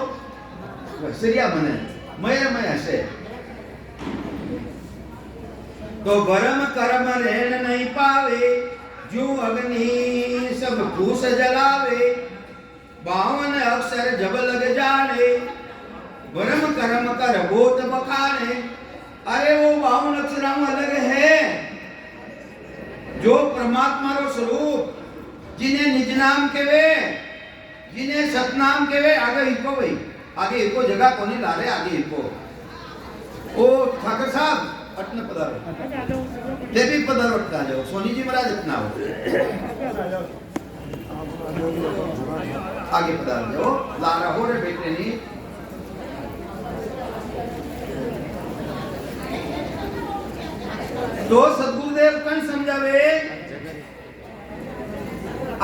सरिया मने मैं हसे तो भरम कर्म रहन नहीं पावे जो अग्नि सब भूस जलावे 52 अक्षर जब लग जाने भरम कर्म कर बोत बखाने अरे वो 52 अक्षर अलग है जो परमात्मा रो स्वरूप जिन्हें निज नाम केवे जिन्हें सतनाम केवे आगे इको भाई आगे इको जगह कोनी ला रहे आगे इको ओ ठाकर साहब अटने पधारो ते भी पधारो अटका जाओ सोनी जी महाराज इतना हो आगे पधार जाओ ला रहा हो रे बेटे नहीं तो सद्गुरुदेव कहीं समझावे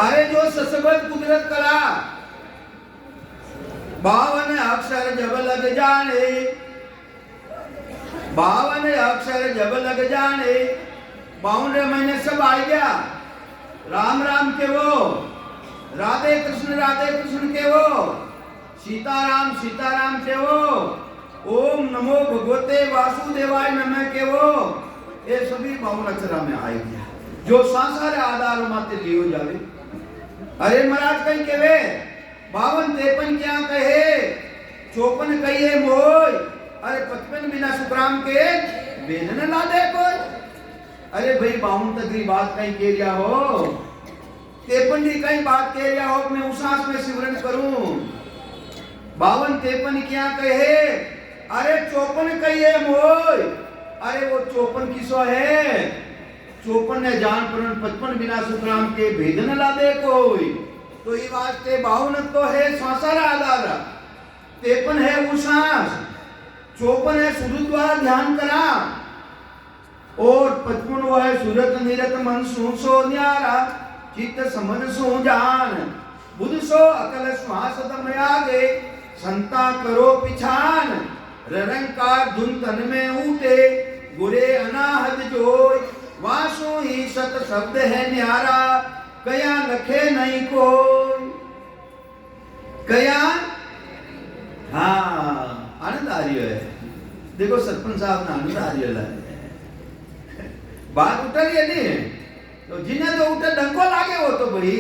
अरे जो ससबत कुदरत कला 52 अक्षर जब लग जाने 52 अक्षर जब लग जाने 52 महीने सब आ गया राम राम के वो राधे कृष्ण के वो सीताराम के वो ओम नमो भगवते वासुदेवाय नमः के वो ये सभी 52 अक्षर में आ गया जो संसार आधार माते लियो जावे अरे महाराज कहीं केवे 52 53 क्या कहे 54 कहिए मोय अरे 55 बिना सुखराम के बेलन ला दे कोई अरे भाई 52 तक की बात कहीं के लिया हो 53 की कहीं बात के लिया हो मैं उसास में सिमरन करूं 52 53 क्या कहे अरे 54 कहिए मोय अरे वो 54 किसो है 54 ने जान पर 55 बिना सुखराम के भेद न ला दे कोई तो ये वास्ते 52 तो है संसार आधार 53 है उसास 54 है सूर्य द्वारा ध्यान करा और 55 वो है सूरत निरत मन सो न्यारा चित्त समझ सो जान बुध सो अकल श्वास दम आगे संता करो पिछान ररंकार धुन तन में उठे गुरे अनाहत जोय वासो ही सत शब्द है न्यारा कया लखे नहीं कोई कया हाँ आनंद आ रही है देखो सरपंच साहब ने आनंद आ रही है बात उठा रही है नहीं तो जिन्हें तो उठे डंको लागे वो तो भाई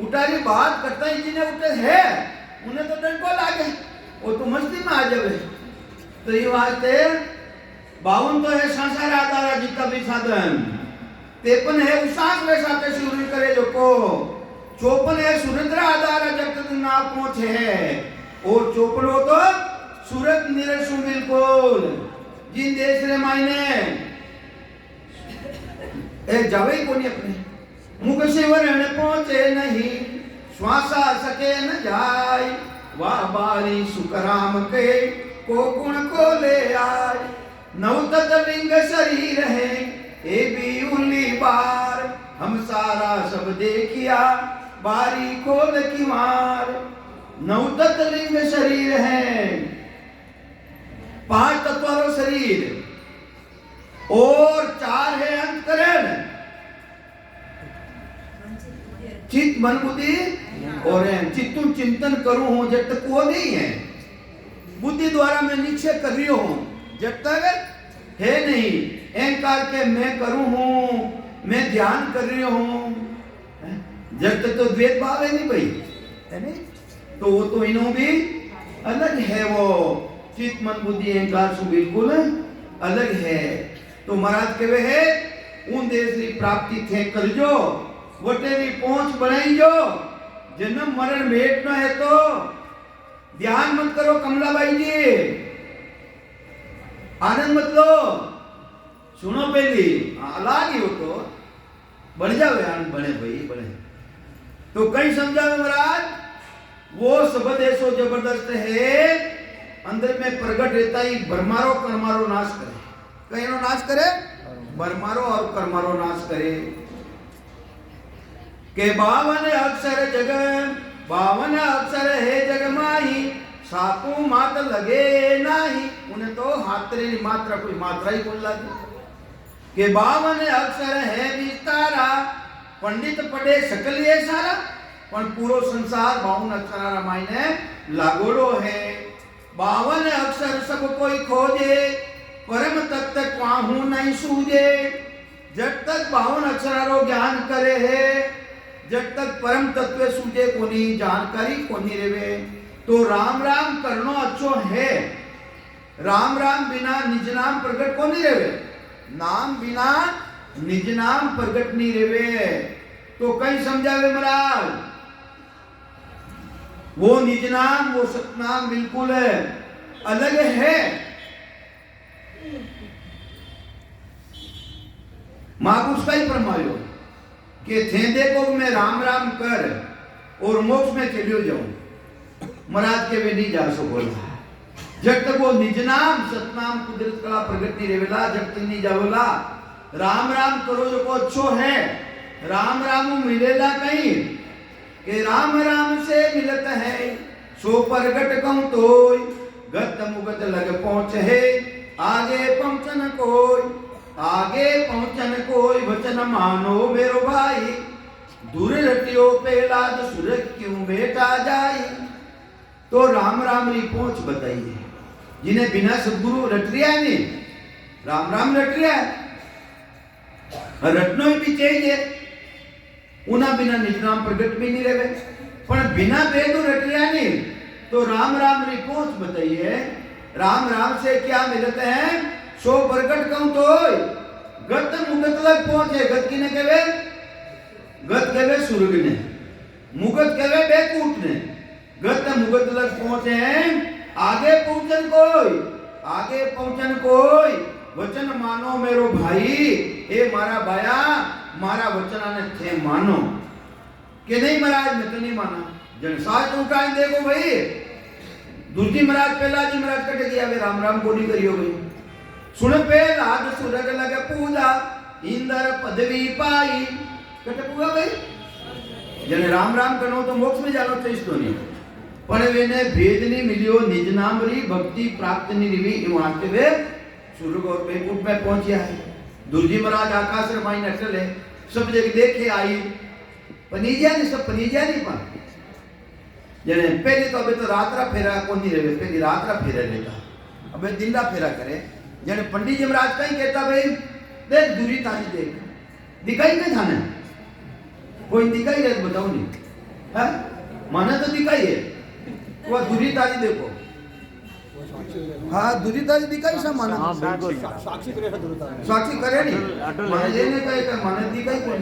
उठा रही बात करता ही जिन्हें उठे है उन्हें तो डंको लागे वो तो मस्ती में आ जावे तो ये वास्ते 52 तो है संसार आधार जितना भी साधन 53 है उसास में साथे सूर्य करे जो को 54 है सुरेंद्र आधार जब तक ना पहुंचे है और 54 हो तो सूरत निरसु बिल्कुल जिन देश रे मायने ए जावे कोनी अपने मुख से वरण पहुंचे नहीं श्वासा सके न जाय वाह बारी सुकराम के को गुण को ले आय नवतत लिंग शरीर है ए भी उल्ली बार हम सारा सब देखिया बारी खोल की मार नवतत लिंग शरीर है 5 तत्वों शरीर और 4 है अंतकरण चित्त मन बुद्धि और चित्तु चिंतन करूं हूं जब तक वो नहीं है बुद्धि द्वारा मैं निश्चय कर रही हूं जब तक है नहीं अहंकार के मैं करूं हूं मैं ध्यान कर रही हूं जब तक तो द्वैत भाव है नहीं भाई है नहीं तो वो तो इन्हों भी अलग है वो चित्त मन बुद्धि अहंकार से बिल्कुल अलग है तो महाराज कहे है उन देश की प्राप्ति थे कर जो वटेरी पहुंच बनाई जो जन्म मरण भेट न है तो ध्यान मत करो कमलाबाई जी, आनंद मत लो, सुनो पहली अलग ही हो तो बढ़ जावे आनंद बने भाई बने। तो कई समझावे महाराज वो शब्द ऐसो जबरदस्त है अंदर में प्रकट रहता ही बरमारो कर्मारो नाश करे, कहीं नो नाश करे बरमारो और कर्मारो नाश करे। के 52 अक्षर जग 52 अक्षर है जग माही सापू मात लगे नाही, उन्हें तो हाथरे की मात्रा कोई मात्रा ही बोल लगी। के 52 अक्षर है विस्तारा पंडित पढ़े सकल ये सारा, पण पूरो संसार 52 अक्षर मायने लागोड़ो है। 52 अक्षर सब कोई खोजे परम तक तक पाहू नहीं सूझे, जब तक 52 अक्षरारो ज्ञान करे है जब तक परम तत्व सूझे कोनी जानकारी कोनी रेवे। तो राम राम करनो अच्छो है, राम राम बिना निज नाम प्रकट कोनी रेवे, नाम बिना निज नाम प्रकट नहीं रेवे। तो कई समझावे महाराज वो निज नाम वो सतनाम बिल्कुल अलग है। महापुरुष का ही फरमायो कि थे देखो मैं राम राम कर और मोक्ष में चलियो जाऊं, महाराज के वे नहीं जा सको जब तक वो निज नाम सतनाम कुदरत कला प्रगट नहीं रेवेला, जब तक नहीं जावेला। राम राम करो जो को अच्छो है, राम राम मिलेला कहीं कि राम राम से मिलत है सो प्रगट कहूं तो गत मुगत लग पहुंच है, आगे पहुंचन कोई आगे पहुंचन कोई वचन मानो मेरो भाई, दूर रटियो पेलाद सुर क्यों बेटा जाई। तो राम राम री पहुंच बताइए जिन्हें बिना सदगुरु रट रिया नहीं, राम राम रट रिया रटनो ही भी चाहिए, उना बिना निज नाम प्रगट भी नहीं रहे, पर बिना वेद रट रिया नहीं। तो राम राम री पहुंच बताइए, राम राम से क्या मिलते हैं सो प्रगट कहूं तो गत मुगत लग पहुंचे। गत किने कहवे, गत कहवे सुर्ग ने, मुगत कहवे बेकूट ने, गत मुगत लग पहुंचे हैं। आगे पहुंचन कोई आगे पहुंचन कोई वचन मानो मेरो भाई, ए मारा बाया मारा वचन ने थे मानो कि नहीं महाराज मैं तो नहीं माना। जन साथ उठाए देखो भाई दूसरी महाराज पहला जी महाराज कटे गया वे राम राम बोली करियो भाई, सुन पहला सुरग लगे पूजा इंदर पदवी पाई कटे पूजा भाई। जने राम राम करो तो मोक्ष में जानो चाहिए तो नहीं, पण वेने भेद नहीं मिलियो निज नाम री भक्ति प्राप्त नहीं रिवी वहां के वे सुरग और बैकुंठ में पहुंचिया है। दुर्जी महाराज आकाश रमाई नटल है सब जगह देखे आई पनीजिया नहीं, सब पनीजिया नहीं पा जने पहले तो अबे तो रात्रा फेरा कौन नहीं रहे, पहले रात्रा फेरा लेता अबे दिन रा फेरा करे। जने पंडित जी महाराज कहीं कहता भाई देख दूरी तारी देख दिखाई नहीं थाने कोई दिखाई रहे बताओ नहीं है माना तो दिखाई है वो दूरी तारी देखो, हाँ दूरी तारी दिखाई सब माना साक्षी करे नहीं माने ये नहीं कहे माने दिखाई कौन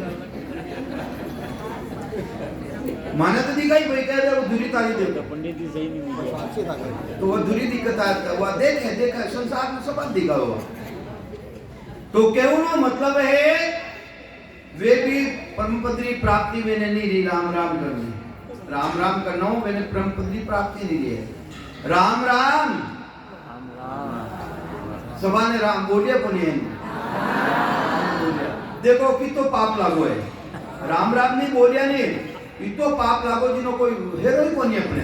माने तो दिखाई भाई कह रहे वो दूरी तारी देखो पंडित जी सही नहीं तो वो दूरी दिक्कत आता वो देखे देखा संसार में सब दिखा हुआ। तो कहना मतलब है वे भी परम पदरी प्राप्ति वे नहीं री राम राम करनी, राम राम करना हो मैंने परम पदरी प्राप्ति नहीं ली है। राम राम सभा ने राम बोलिए बोलिए देखो कि तो पाप लागो है, राम राम नहीं बोलिया नहीं इतो पाप लागो जिनो कोई हेरो ही कोनी अपने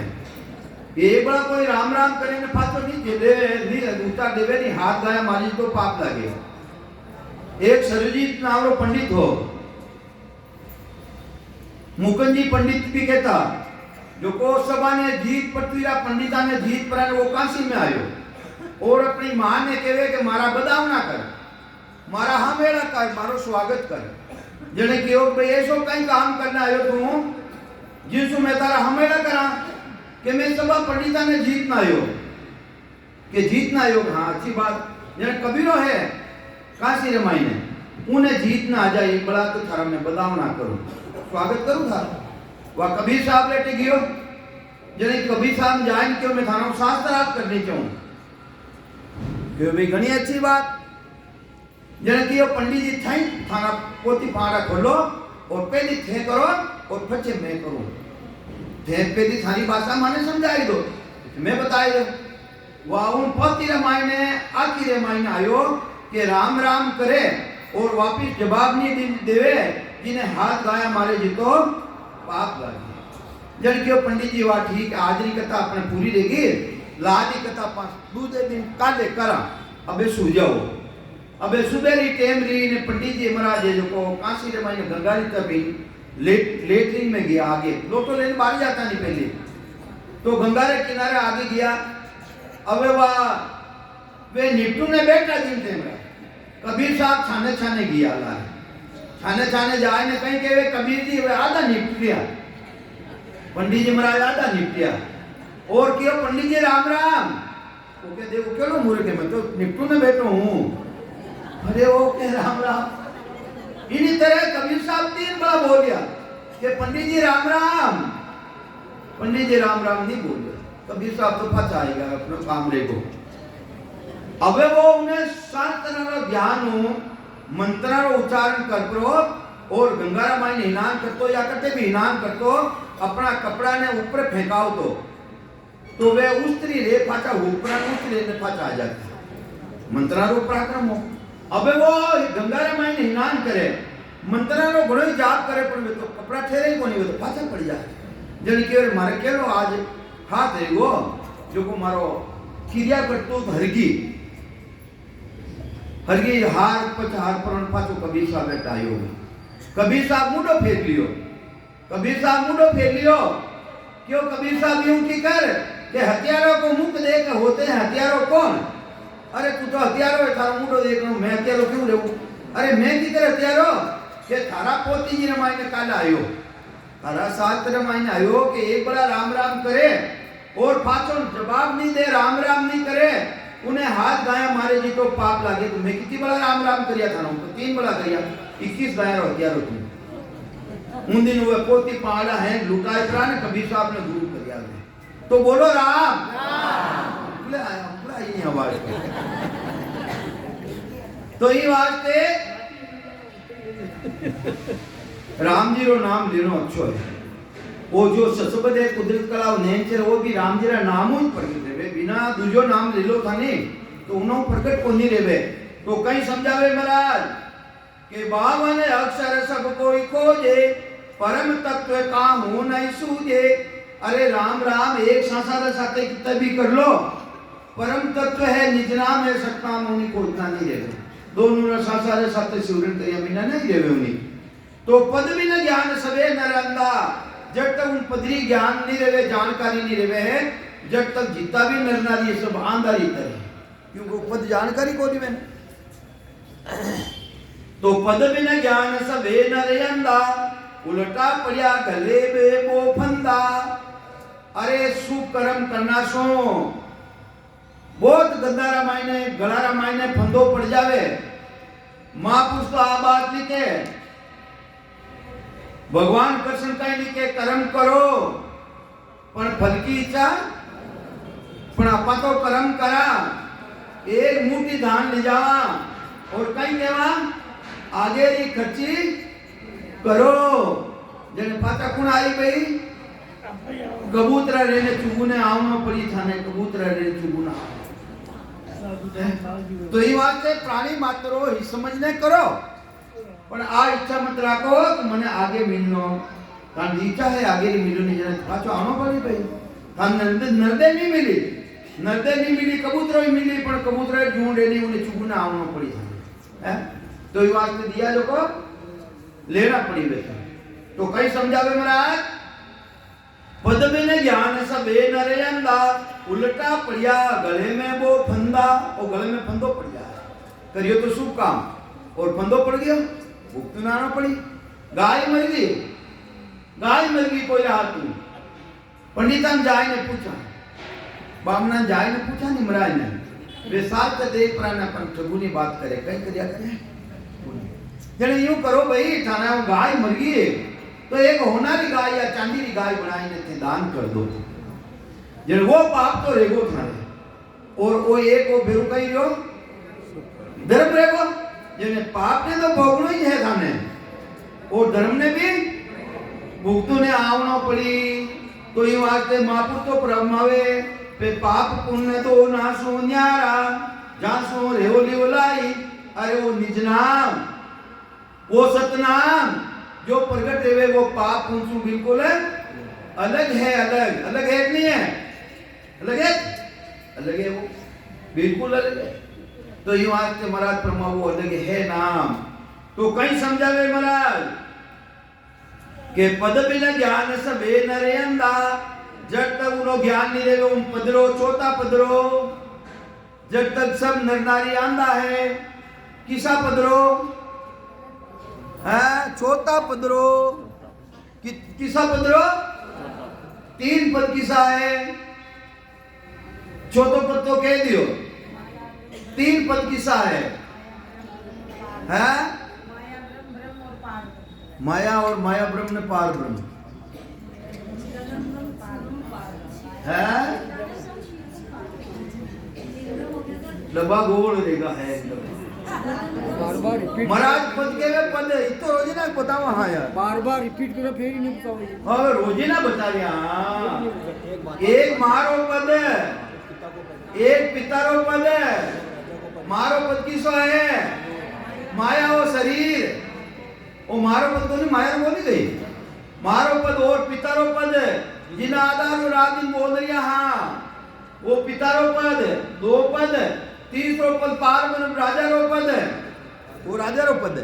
एक बड़ा कोई राम राम करे ने फातो नहीं दे नहीं उतार देवे नहीं हाथ गाया मारी तो पाप लागे। एक सरजीत नाम रो पंडित हो मुकुंद जी पंडित भी कहता जो को सभा ने जीत पृथ्वीरा पंडिता ने जीत पर वो काशी में आयो और अपनी मां ने कहे कि मारा बदाव ना कर मारा हमेड़ा कर मारो स्वागत कर। जने कहो भाई ऐसो कई काम करना आयो तू जिसु मैं तारा हमेड़ा करा कि मैं सभा पंडिता ने जीतना आयो कि जीतना आयो। हाँ अच्छी बात जने कबीरो है काशी रमाई ने उन्हें जीतना आ जाए बड़ा तो थारा में बदाव ना करो स्वागत करूँ था। वह कबीर साहब लेटे गयो जने कबीर साहब जान क्यों मैं थाना शास्त्र आप करनी चाहूँ क्यों भी घनी अच्छी बात जने कि पंडित जी थाई थाना पोती पाड़ा खोलो और पहली थे करो और पचे मैं करूँ थे पहली थानी भाषा माने समझाई दो मैं बताई दो वह उन पोती रामायण आखिर रामायण आयो कि राम राम करे और वापिस जवाब नहीं देवे जिन्हें हाथ गाया मारे जी तो पाप लागे जन के पंडित जी वाह ठीक आजरी कथा अपने पूरी रहेगी लादी कथा पांच दूसरे दिन काले करा अबे सो जाओ अबे सुबेरी टेम री ने पंडित जी महाराज जो को काशी रे माने गंगारी तभी लेटरिन में गया आगे लोटो लेने बाहर जाता नहीं पहले तो गंगा रे किनारे आगे गया अबे वाह वे निपटू ने बैठा दिन टेम कबीर साहब छाने छाने गया ला छाने छाने जाए ने कहीं के वे कबीर जी वे आधा निपट गया पंडित जी महाराज आधा निपटिया और क्यों पंडित जी राम राम वो कह देखो क्यों मूर्ख है मैं तो निपटू में बैठो हूँ अरे वो कह राम राम इन्हीं तरह कबीर साहब 3 बार बोल दिया कि पंडित जी राम राम पंडित जी राम राम नहीं बोल दिया कबीर साहब तो फंस आएगा अपने कामरे को अबे वो उन्हें शास्त्र ज्ञान मंत्र उच्चारण कर करो और गंगा रामायण हिनान करतो या करते भी हिनान करतो अपना कपड़ा ने ऊपर फेंकाओ तो वे उस्तरी रे फाटा ऊपर उस्तरी रे फाटा आ जाता मंत्रारो पराक्रम हो अबे वो गंगा रामायण हिनान करे मंत्रारो घणो जाप करे पण वे तो कपड़ा ठेरे ही कोनी वे तो फाटा पड़ जाए जण के मारे केलो आज हाथ रेगो जो को मारो क्रिया करतो हरगी हरगी हार पचार पर पाछो कबीर साहब बैठायो कबीर साहब मुंडो फेर लियो कबीर साहब मुंडो फेर लियो क्यों कबीर साहब यूं की कर कि हथियारों को मुख देख होते हैं हथियारों कौन अरे तू तो हथियारों है थारा मुंडो देख रहा हूं मैं हथियारों क्यों रहूं अरे मैं की करे हथियारों कि थारा पोती जी रामायण काल आयो थारा शास्त्र रामायण आयो कि एक बड़ा राम राम करे और पाछो जवाब नहीं दे राम राम नहीं करे उन्हें हाथ गाया मारे जी तो पाप लागे तो मैं कितनी बड़ा राम राम करिया था तो 3 बड़ा करिया 21 गाया हथियारों तुम उन दिन वो पोती पहाड़ा है लुटाए करा ने कबीर साहब ने गुरु कर दिया तो बोलो राम बोले आया पूरा ही आवाज तो ये वास्ते राम जी रो नाम लेनो अच्छो है वो जो ससबद है कुदरत कला नेचर वो भी राम जी रा नाम ही प्रकट रेवे बिना दूजो नाम ले लो थाने तो उनो प्रकट को नहीं रेवे तो कहीं समझावे महाराज के 52 अक्षर सब कोई खोजे परम तत्व का हो नहीं सूझे अरे राम राम एक सांसार साथे कितना भी कर लो परम तत्व है निज नाम है सत्ता मुनि को इतना नहीं रेवे दोनों ना सांसार साथे सिमरन करिया बिना नहीं रेवे उनी तो पद बिना ज्ञान सबे नरंदा जब तक उन पदरी ज्ञान नहीं रहे जानकारी नहीं रहे है जब तक जितना भी नर नारी सब आंधारी तरह क्योंकि पद जानकारी को नहीं मैंने तो पद बिना ज्ञान सब नरयंदा उल्टा पड़िया गले बे वो फंदा अरे सुकर्म करना सो बहुत गंदा रामायण गला रामायण फंदो पड़ जावे महापुरुष तो आ बात लिखे भगवान कृष्ण कहीं लिखे कर्म करो पण फल की इच्छा पण आपा तो कर्म करा एक मुट्ठी धान ले जावा और कहीं देवा आगे री खर्ची करो जने पाता कुण आई भाई कबूतरा रेने चुगुने आवनो पड़ी थाने कबूतरा रेने चुगुना तो ये बात है प्राणी मात्रो ही समझने करो पर आ इच्छा मत रखो कि मने आगे मिलनो कारण इच्छा है आगे मिलो नहीं जरा पाछो आनो पड़ी भाई थान नरदे नहीं मिली कबूतरो ही मिली पण कबूतरा ढूंढे नहीं उन्हें चुगुना आवनो पड़ी है तो ये बात में दिया लोगो लेना पड़ी बेटा तो कई समझावे महाराज पद में ज्ञान सब नरयंदा उल्टा पड़िया गले में वो फंदा और गले में फंदो पड़ जाए करियो तो शुभ काम और फंदो पड़ गया भुगत नाना पड़ी गाय मर गई कोई रहा तू पंडितन जाय ने पूछा बामना जाय ने पूछा नहीं मराय ने वे साथ देख प्राण अपन ठगुनी बात करे कहीं करिया करे जने यूं करो भाई थाना गाय मर गई तो एक होनारी गाय या चांदी की गाय बनाई थे दान कर दो जन वो पाप तो रेगो थाने और वो एक वो बेरू कही रहो धर्म रेगो जिन्हें पाप ने तो भोगना ही है थाने और धर्म ने भी भुगतू ने आवना पड़ी तो ये वास्ते मापुर तो प्रमावे पे पाप पुण्य तो ना सो न्यारा जहां सो रेवली ओलाई अरे वो निज नाम वो सतनाम जो प्रगट है वो पाप पुण्य बिल्कुल है अलग है अलग है नहीं है अलग है वो बिल्कुल अलग है तो ये वास्ते महाराज प्रमा वो अलग है नाम तो कहीं समझावे महाराज के पद बिना ज्ञान सबे नरे अंधा जब तक उन्हों ज्ञान नहीं देवे उन पदरो चौथा पदरो जब तक सब नर नारी आंधा है किसा पदरो है चौथा पदरो किसा पदरो तीन पद किसा है चौथा पद तो कह दियो तीन पद किसा है माया और माया ब्रह्म ने पार ब्रह्म है लबा गोल देगा है बार-बार रिपीट महाराज पद के वे पद इतो रोज ना बताओ हाँ यार बार-बार रिपीट करो फिर ही नहीं बताओगे हाँ रोज ना बता रहे हाँ एक मारो पद एक पितारो पद मारो पद किसो है माया वो शरीर वो मारो पद तो नहीं माया बोली गई मारो पद और पितारो पद जिन आधार और आदि बोल रही हाँ वो पितारो पद दो पद तीसरो पद पार ब्रह्म राजा रो पद वो राजा रो पद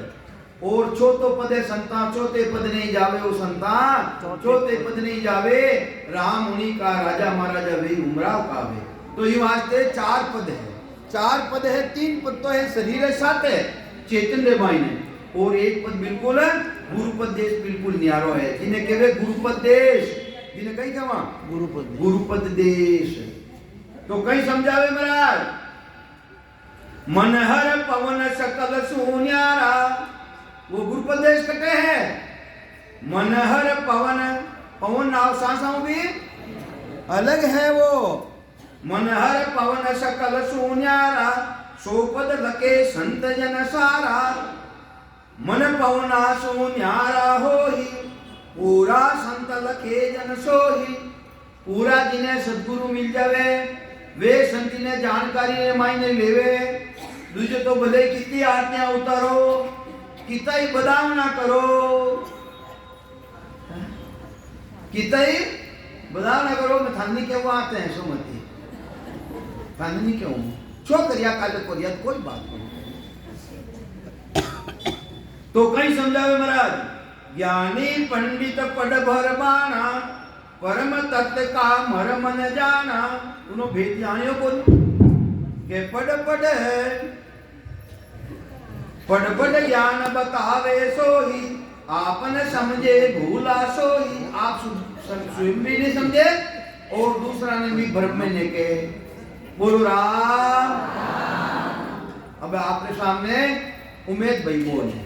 और चौथो पद है संतान चौथे पद नहीं जावे वो संतान चौथे पद नहीं जावे राम मुनि का राजा महाराजा वे उमराव का वे तो ये वास्ते चार पद है तीन पद तो है शरीर है सात है चेतन रे भाई ने और एक पद बिल्कुल है गुरुपद देश बिल्कुल न्यारो है जिन्हें कहवे गुरुपद देश जिन्हें कहीं कहा गुरुपद देश तो कहीं समझावे महाराज मनहर पवन सकल सुन्यारा वो गुरुपद देश कटे है मनहर पवन नाव सांसाओं भी अलग है वो मनहर पवन सकल सुन्यारा सोपद लके संत जन सारा मन पवना सो न्यारा होही पूरा संत लखे जन सोही पूरा जिन्हें सदगुरु मिल जावे वे संत ने जानकारी ने मायने लेवे दूसरे तो भले कितनी आज्ञा उतारो कितना ही बदाम ना करो कितना ही बदाम ना करो मैं थानी क्यों आते हैं सुमति थानी क्यों छो करिया काले कोरिया कोई बात नहीं तो कहीं समझावे महाराज ज्ञानी पंडित पढ़ भर बाना परम तत्व का मर्म न जाना उन्हों भेद जानियो को के पढ़ ज्ञान बतावे सोही आपन समझे भूला सोही आप स्वयं भी नहीं समझे और दूसरा ने भी भ्रम में लेके बोलो राम। अब आपके सामने उमेद भाई बोले